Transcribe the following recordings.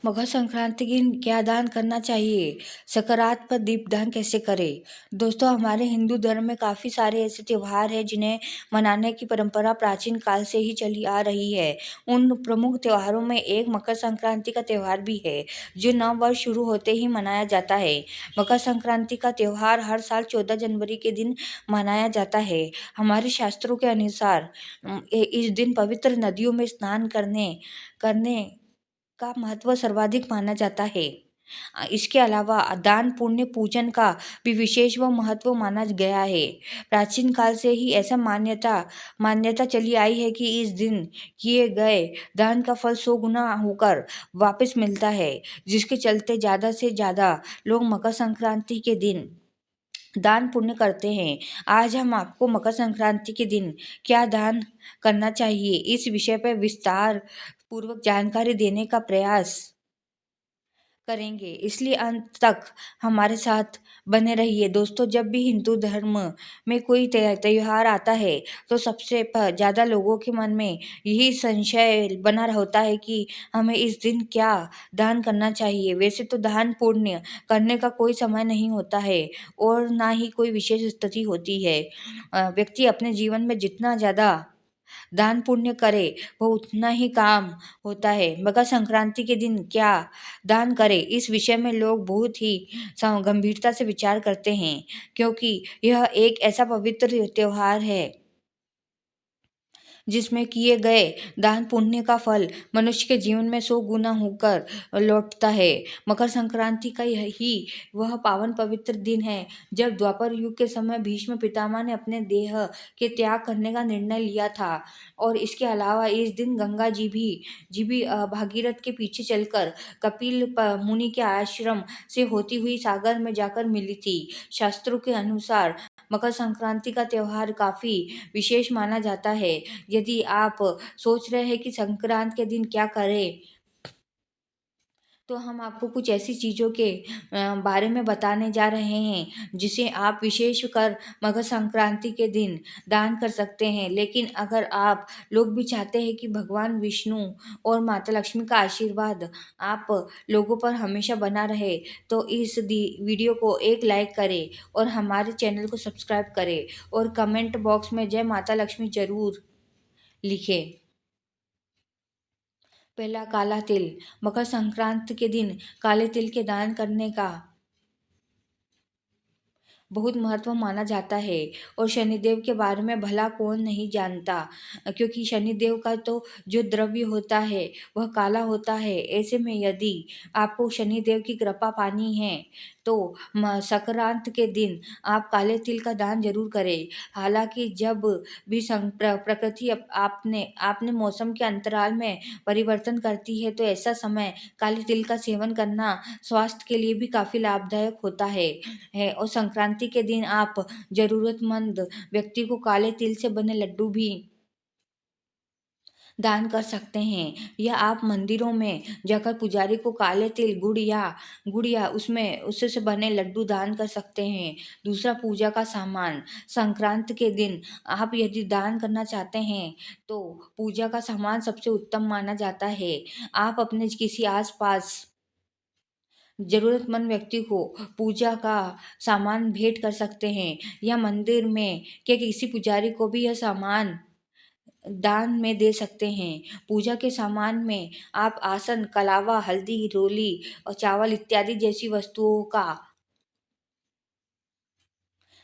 मकर संक्रांति के दिन क्या दान करना चाहिए? सकारात्मक दीपदान कैसे करें? दोस्तों, हमारे हिंदू धर्म में काफ़ी सारे ऐसे त्योहार हैं जिन्हें मनाने की परंपरा प्राचीन काल से ही चली आ रही है। उन प्रमुख त्योहारों में एक मकर संक्रांति का त्योहार भी है, जो नव वर्ष शुरू होते ही मनाया जाता है। मकर संक्रांति का त्योहार हर साल 14 जनवरी के दिन मनाया जाता है। हमारे शास्त्रों के अनुसार इस दिन पवित्र नदियों में स्नान करने करने का महत्व सर्वाधिक माना जाता है। इसके अलावा दान पुण्य पूजन का भी विशेष व महत्व माना गया है। प्राचीन काल से ही ऐसा मान्यता चली आई है कि इस दिन किए गए दान का फल 100 गुना होकर वापस मिलता है, जिसके चलते ज़्यादा से ज़्यादा लोग मकर संक्रांति के दिन दान पुण्य करते हैं। आज हम आपको मकर संक्रांति के दिन क्या दान करना चाहिए, इस विषय पर विस्तार पूर्वक जानकारी देने का प्रयास करेंगे, इसलिए अंत तक हमारे साथ बने रहिए। दोस्तों, जब भी हिंदू धर्म में कोई त्योहार आता है तो सबसे ज़्यादा लोगों के मन में यही संशय बना होता है कि हमें इस दिन क्या दान करना चाहिए। वैसे तो दान पुण्य करने का कोई समय नहीं होता है और ना ही कोई विशेष स्थिति होती है। व्यक्ति अपने जीवन में जितना ज़्यादा दान पुण्य करे वो उतना ही काम होता है। मकर संक्रांति के दिन क्या दान करें, इस विषय में लोग बहुत ही गंभीरता से विचार करते हैं, क्योंकि यह एक ऐसा पवित्र त्योहार है जिसमें किए गए दान पुण्य का फल मनुष्य के जीवन में 100 गुना होकर लौटता है। मकर संक्रांति का यही वह पावन पवित्र दिन है जब द्वापर युग के समय भीष्म पितामह ने अपने देह के त्याग करने का निर्णय लिया था। और इसके अलावा इस दिन गंगा जी भी भागीरथ के पीछे चलकर कपिल मुनि के आश्रम से होती हुई सागर में जाकर मिली थी। शास्त्रों के अनुसार मकर संक्रांति का त्योहार काफ़ी विशेष माना जाता है। यदि आप सोच रहे हैं कि संक्रांत के दिन क्या करें, तो हम आपको कुछ ऐसी चीज़ों के बारे में बताने जा रहे हैं जिसे आप विशेष कर मकर संक्रांति के दिन दान कर सकते हैं। लेकिन अगर आप लोग भी चाहते हैं कि भगवान विष्णु और माता लक्ष्मी का आशीर्वाद आप लोगों पर हमेशा बना रहे, तो इस वीडियो को एक लाइक करें और हमारे चैनल को सब्सक्राइब करें और कमेंट बॉक्स में जय माता लक्ष्मी ज़रूर लिखें। पहला, काला तिल। मकर संक्रांति के दिन काले तिल के दान करने का बहुत महत्व माना जाता है। और शनिदेव के बारे में भला कौन नहीं जानता, क्योंकि शनिदेव का तो जो द्रव्य होता है वह काला होता है। ऐसे में यदि आपको शनिदेव की कृपा पानी है तो संक्रांत के दिन आप काले तिल का दान जरूर करें। हालांकि जब भी प्रकृति आपने आपने मौसम के अंतराल में परिवर्तन करती है, तो ऐसा समय काले तिल का सेवन करना स्वास्थ्य के लिए भी काफ़ी लाभदायक होता है। और संक्रांति के दिन आप ज़रूरतमंद व्यक्ति को काले तिल से बने लड्डू भी दान कर सकते हैं, या आप मंदिरों में जाकर पुजारी को काले तिल गुड़ या उसमें उससे से बने लड्डू दान कर सकते हैं। दूसरा, पूजा का सामान। संक्रांत के दिन आप यदि दान करना चाहते हैं तो पूजा का सामान सबसे उत्तम माना जाता है। आप अपने किसी आस-पास ज़रूरतमंद व्यक्ति को पूजा का सामान भेंट कर सकते हैं, या मंदिर में के किसी पुजारी को भी यह सामान दान में दे सकते हैं। पूजा के सामान में आप आसन, कलावा, हल्दी, रोली और चावल इत्यादि जैसी वस्तुओं का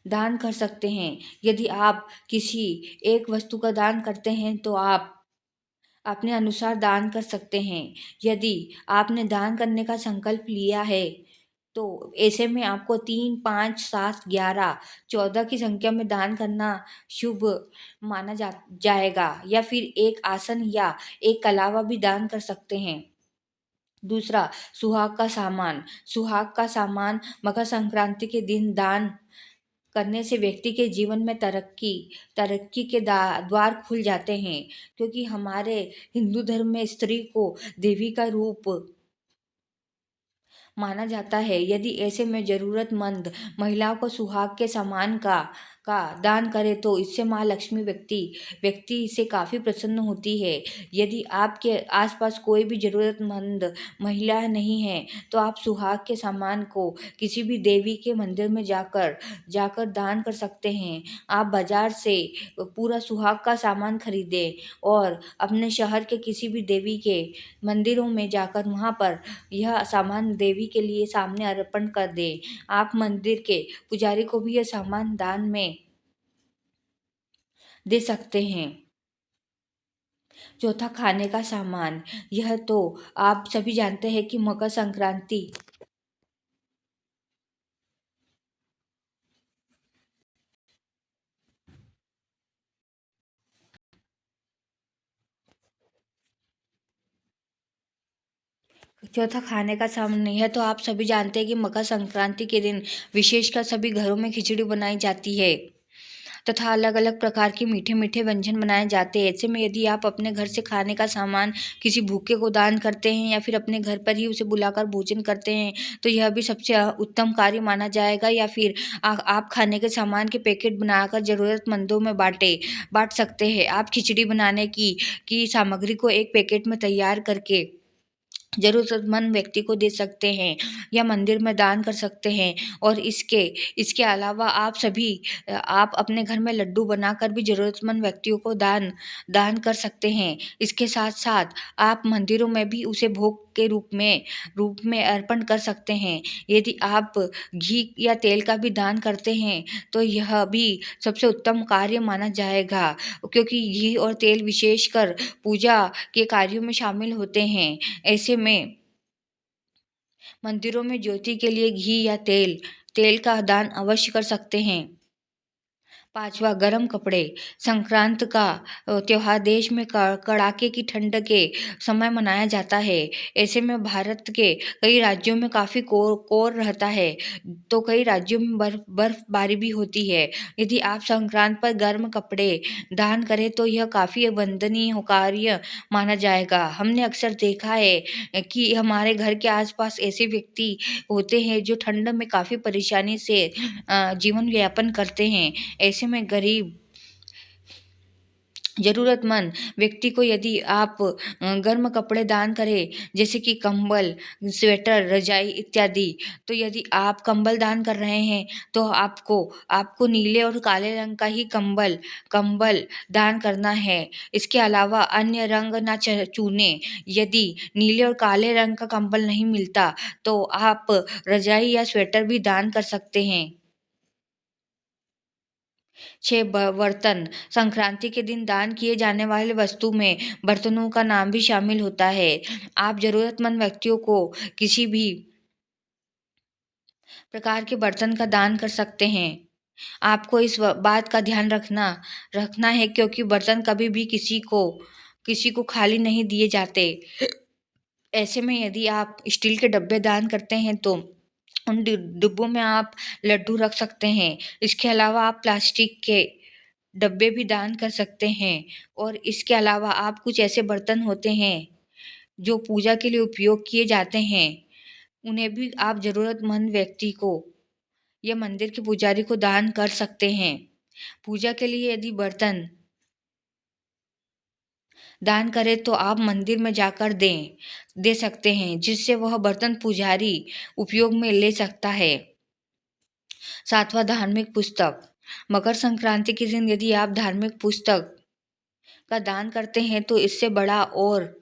दान कर सकते हैं। यदि आप किसी एक वस्तु का दान करते हैं तो आप अपने अनुसार दान कर सकते हैं। यदि आपने दान करने का संकल्प लिया है तो ऐसे में आपको 3, 5, 7, 11, 14 की संख्या में दान करना शुभ माना जाएगा, या फिर एक आसन या एक कलावा भी दान कर सकते हैं। दूसरा, सुहाग का सामान। सुहाग का सामान मकर संक्रांति के दिन दान करने से व्यक्ति के जीवन में तरक्की के द्वार खुल जाते हैं, क्योंकि हमारे हिंदू धर्म में स्त्री को देवी का रूप माना जाता है। यदि ऐसे में ज़रूरतमंद महिलाओं को सुहाग के सामान का का दान करें तो इससे माँ लक्ष्मी व्यक्ति से काफ़ी प्रसन्न होती है। यदि आपके आसपास कोई भी ज़रूरतमंद महिला नहीं है तो आप सुहाग के सामान को किसी भी देवी के मंदिर में जाकर जाकर दान कर सकते हैं। आप बाजार से पूरा सुहाग का सामान खरीदें और अपने शहर के किसी भी देवी के मंदिरों में जाकर वहाँ पर यह सामान देवी के लिए सामने अर्पण कर दें। आप मंदिर के पुजारी को भी यह सामान दान में दे सकते हैं। चौथा, खाने का सामान। यह तो आप सभी जानते हैं कि मकर संक्रांति चौथा, खाने का सामान। यह तो आप सभी जानते हैं कि मकर संक्रांति के दिन विशेषकर सभी घरों में खिचड़ी बनाई जाती है तथा अलग अलग प्रकार के मीठे मीठे व्यंजन बनाए जाते हैं। ऐसे में यदि आप अपने घर से खाने का सामान किसी भूखे को दान करते हैं या फिर अपने घर पर ही उसे बुलाकर भोजन करते हैं तो यह भी सबसे उत्तम कार्य माना जाएगा। या फिर आप खाने के सामान के पैकेट बनाकर ज़रूरतमंदों में बांट सकते हैं। आप खिचड़ी बनाने की सामग्री को एक पैकेट में तैयार करके ज़रूरतमंद व्यक्ति को दे सकते हैं या मंदिर में दान कर सकते हैं। और इसके इसके अलावा आप अपने घर में लड्डू बनाकर भी ज़रूरतमंद व्यक्तियों को दान दान कर सकते हैं। इसके साथ साथ आप मंदिरों में भी उसे भोग के रूप में अर्पण कर सकते हैं। यदि आप घी या तेल का भी दान करते हैं तो यह भी सबसे उत्तम कार्य माना जाएगा, क्योंकि घी और तेल विशेषकर पूजा के कार्यों में शामिल होते हैं। ऐसे में मंदिरों में ज्योति के लिए घी या तेल का दान अवश्य कर सकते हैं। पाँचवा, गर्म कपड़े। संक्रांत का त्योहार देश में कड़ाके की ठंड के समय मनाया जाता है। ऐसे में भारत के कई राज्यों में काफ़ी कोर रहता है तो कई राज्यों में बर्फबारी भी होती है। यदि आप संक्रांत पर गर्म कपड़े दान करें तो यह काफ़ी वंदनीय कार्य माना जाएगा। हमने अक्सर देखा है कि हमारे घर के आसपास ऐसे व्यक्ति होते हैं जो ठंड में काफ़ी परेशानी से जीवन यापन करते हैं। ऐसे में गरीब ज़रूरतमंद व्यक्ति को यदि आप गर्म कपड़े दान करें जैसे कि कंबल, स्वेटर, रजाई इत्यादि, तो यदि आप कंबल दान कर रहे हैं तो आपको नीले और काले रंग का ही कंबल दान करना है। इसके अलावा अन्य रंग ना चुनें। यदि नीले और काले रंग का कंबल नहीं मिलता तो आप रजाई या स्वेटर भी दान कर सकते हैं। 6, बर्तन। संक्रांति के दिन दान किए जाने वाले वस्तु में बर्तनों का नाम भी शामिल होता है। आप ज़रूरतमंद व्यक्तियों को किसी भी प्रकार के बर्तन का दान कर सकते हैं। आपको इस बात का ध्यान रखना है, क्योंकि बर्तन कभी भी किसी को खाली नहीं दिए जाते। ऐसे में यदि आप स्टील के डब्बे दान करते हैं तो उन डिब्बों में आप लड्डू रख सकते हैं। इसके अलावा आप प्लास्टिक के डब्बे भी दान कर सकते हैं। और इसके अलावा आप कुछ ऐसे बर्तन होते हैं जो पूजा के लिए उपयोग किए जाते हैं, उन्हें भी आप ज़रूरतमंद व्यक्ति को या मंदिर के पुजारी को दान कर सकते हैं। पूजा के लिए यदि बर्तन दान करें तो आप मंदिर में जाकर दे सकते हैं, जिससे वह बर्तन पुजारी उपयोग में ले सकता है। 7वां, धार्मिक पुस्तक। मकर संक्रांति के दिन यदि आप धार्मिक पुस्तक का दान करते हैं तो इससे बड़ा और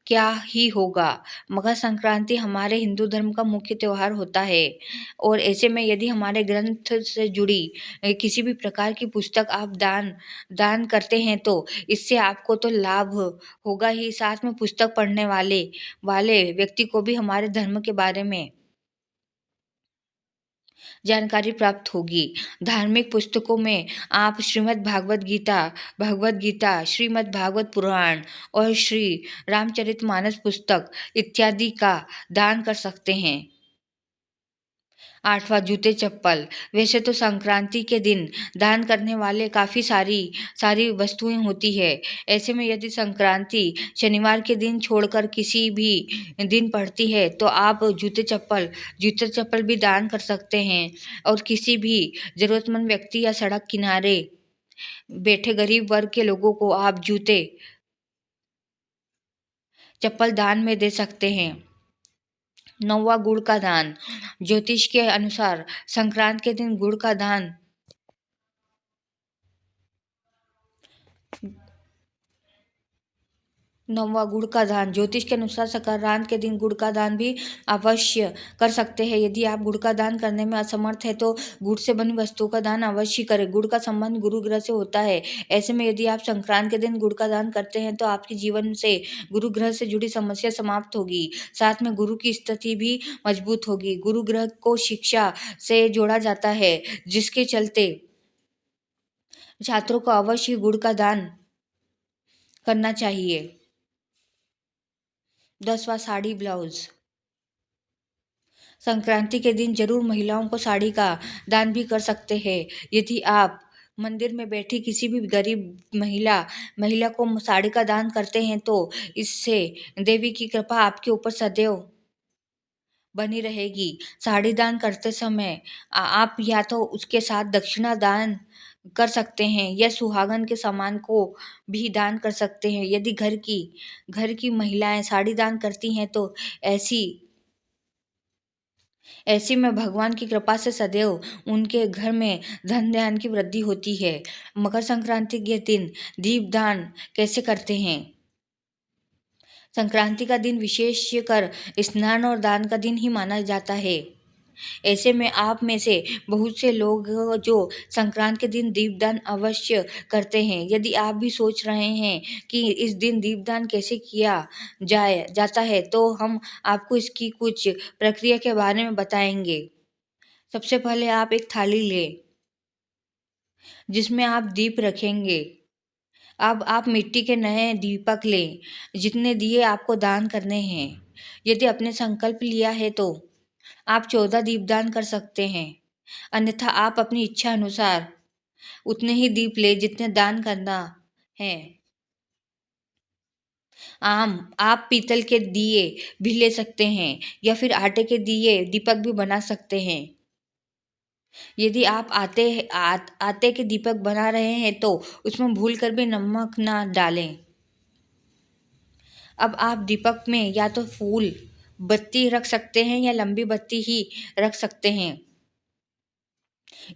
क्या ही होगा। मकर संक्रांति हमारे हिंदू धर्म का मुख्य त्योहार होता है और ऐसे में यदि हमारे ग्रंथ से जुड़ी किसी भी प्रकार की पुस्तक आप दान करते हैं तो इससे आपको तो लाभ होगा ही, साथ में पुस्तक पढ़ने वाले व्यक्ति को भी हमारे धर्म के बारे में जानकारी प्राप्त होगी। धार्मिक पुस्तकों में आप भगवद गीता, श्रीमद् भागवत पुराण और श्री रामचरितमानस पुस्तक इत्यादि का दान कर सकते हैं। 8वां जूते चप्पल। वैसे तो संक्रांति के दिन दान करने वाले काफ़ी सारी सारी वस्तुएं होती है। ऐसे में यदि संक्रांति शनिवार के दिन छोड़कर किसी भी दिन पड़ती है तो आप जूते चप्पल भी दान कर सकते हैं। और किसी भी ज़रूरतमंद व्यक्ति या सड़क किनारे बैठे गरीब वर्ग के लोगों को आप जूते चप्पल दान में दे सकते हैं। 9वां गुड़ का दान। ज्योतिष के अनुसार संक्रांत के दिन गुड़ का दान 9वां गुड़ का दान। ज्योतिष के अनुसार संक्रांत के दिन गुड़ का दान भी अवश्य कर सकते हैं। यदि आप गुड़ का दान करने में असमर्थ है तो गुड़ से बनी वस्तुओं का दान अवश्य करें। गुड़ का संबंध गुरु ग्रह से होता है। ऐसे में यदि आप संक्रांत के दिन गुड़ का दान करते हैं तो आपके जीवन से गुरु ग्रह से जुड़ी समस्या समाप्त होगी। साथ में गुरु की स्थिति भी मजबूत होगी। गुरु ग्रह को शिक्षा से जोड़ा जाता है, जिसके चलते छात्रों को अवश्य गुड़ का दान करना चाहिए। 10वां साड़ी ब्लाउज। संक्रांति के दिन जरूर महिलाओं को साड़ी का दान भी कर सकते हैं। यदि आप मंदिर में बैठी किसी भी गरीब महिला को साड़ी का दान करते हैं तो इससे देवी की कृपा आपके ऊपर सदैव बनी रहेगी। साड़ी दान करते समय आप या तो उसके साथ दक्षिणा दान कर सकते हैं या सुहागन के सामान को भी दान कर सकते हैं। यदि घर की महिलाएं साड़ी दान करती हैं तो ऐसी ऐसे में भगवान की कृपा से सदैव उनके घर में धन धान्य की वृद्धि होती है। मकर संक्रांति के दिन दीपदान कैसे करते हैं? संक्रांति का दिन विशेष कर स्नान और दान का दिन ही माना जाता है। ऐसे में आप में से बहुत से लोग जो संक्रांत के दिन दीपदान अवश्य करते हैं। यदि आप भी सोच रहे हैं कि इस दिन दीपदान कैसे किया जाता है तो हम आपको इसकी कुछ प्रक्रिया के बारे में बताएंगे। सबसे पहले आप एक थाली लें जिसमें आप दीप रखेंगे। अब आप मिट्टी के नए दीपक लें, जितने दिए आपको दान करने हैं। यदि आपने संकल्प लिया है तो आप 14 दीपदान कर सकते हैं, अन्यथा आप अपनी इच्छा अनुसार उतने ही दीप ले जितने दान करना है। आप पीतल के दिए भी ले सकते हैं या फिर आटे के दिए दीपक भी बना सकते हैं। यदि आप आटे के दीपक बना रहे हैं तो उसमें भूल कर भी नमक ना डालें। अब आप दीपक में या तो फूल बत्ती रख सकते हैं या लंबी बत्ती ही रख सकते हैं।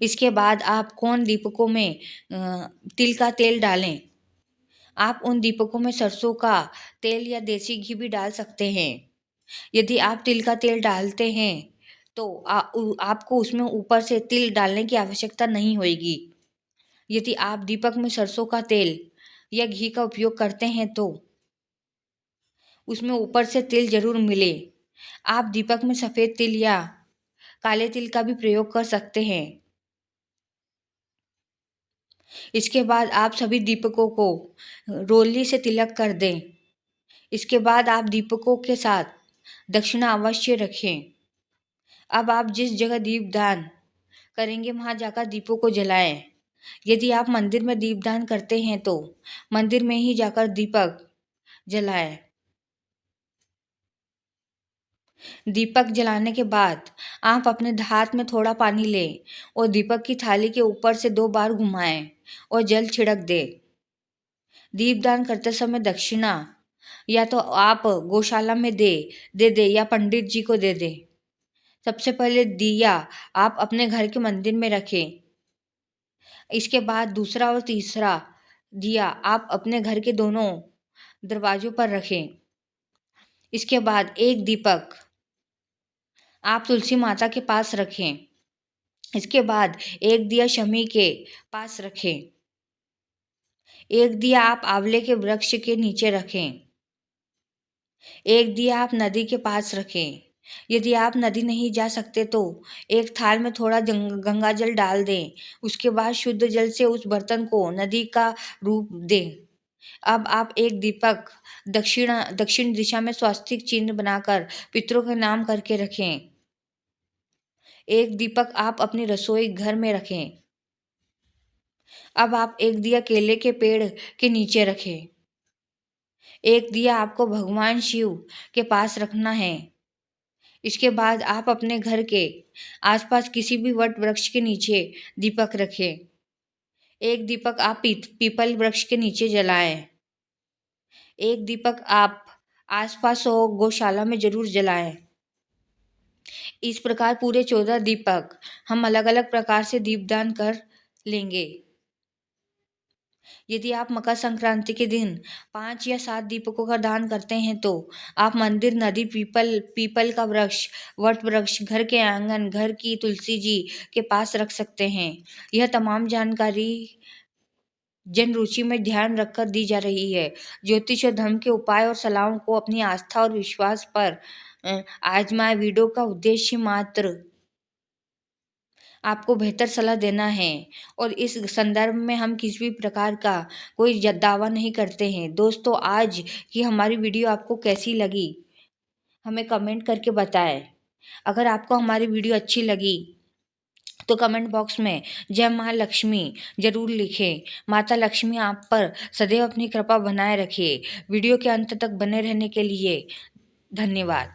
इसके बाद आप कौन दीपकों में तिल का तेल डालें। आप उन दीपकों में सरसों का तेल या देसी घी भी डाल सकते हैं। यदि आप तिल का तेल डालते हैं तो आपको उसमें ऊपर से तिल डालने की आवश्यकता नहीं होगी। यदि आप दीपक में सरसों का तेल या घी का उपयोग करते हैं तो उसमें ऊपर से तिल जरूर मिले। आप दीपक में सफ़ेद तिल या काले तिल का भी प्रयोग कर सकते हैं। इसके बाद आप सभी दीपकों को रोली से तिलक कर दें। इसके बाद आप दीपकों के साथ दक्षिणा अवश्य रखें। अब आप जिस जगह दीपदान करेंगे वहाँ जाकर दीपों को जलाएं। यदि आप मंदिर में दीपदान करते हैं तो मंदिर में ही जाकर दीपक जलाएं। दीपक जलाने के बाद आप अपने हाथ में थोड़ा पानी लें और दीपक की थाली के ऊपर से 2 बार घुमाएं और जल छिड़क दें। दीपदान करते समय दक्षिणा या तो आप गौशाला में दे दे या पंडित जी को दे दें। सबसे पहले दिया आप अपने घर के मंदिर में रखें। इसके बाद दूसरा और तीसरा दिया आप अपने घर के दोनों दरवाजों पर रखें। इसके बाद एक दीपक आप तुलसी माता के पास रखें। इसके बाद एक दिया शमी के पास रखें। एक दिया आप आंवले के वृक्ष के नीचे रखें। एक दिया आप नदी के पास रखें। यदि आप नदी नहीं जा सकते तो एक थाल में थोड़ा गंगा जल डाल दें। उसके बाद शुद्ध जल से उस बर्तन को नदी का रूप दें। अब आप एक दीपक दक्षिण दिशा में स्वास्तिक चिन्ह बनाकर पितरों के नाम करके रखें। एक दीपक आप अपनी रसोई घर में रखें। अब आप एक दिया केले के पेड़ के नीचे रखें। एक दिया आपको भगवान शिव के पास रखना है। इसके बाद आप अपने घर के आसपास किसी भी वट वृक्ष के नीचे दीपक रखें। एक दीपक आप पीपल वृक्ष के नीचे जलाएं। एक दीपक आप आसपास हो गौशाला में जरूर जलाएं। इस प्रकार पूरे 14 दीपक हम अलग अलग प्रकार से दीपदान कर लेंगे। यदि आप मकर संक्रांति के दिन 5 या 7 दीपकों का दान करते हैं तो आप मंदिर, नदी, पीपल का वृक्ष, वट वृक्ष, घर के आंगन, घर की तुलसी जी के पास रख सकते हैं। यह तमाम जानकारी जन रुचि में ध्यान रखकर दी जा रही है। ज्योतिष और धर्म के उपाय और सलाहों को अपनी आस्था और विश्वास पर आजमाए। वीडियो का उद्देश्य मात्र आपको बेहतर सलाह देना है और इस संदर्भ में हम किसी भी प्रकार का कोई दावा नहीं करते हैं। दोस्तों, आज की हमारी वीडियो आपको कैसी लगी हमें कमेंट करके बताएं। अगर आपको हमारी वीडियो अच्छी लगी तो कमेंट बॉक्स में जय माँ लक्ष्मी जरूर लिखें। माता लक्ष्मी आप पर सदैव अपनी कृपा बनाए रखे। वीडियो के अंत तक बने रहने के लिए धन्यवाद।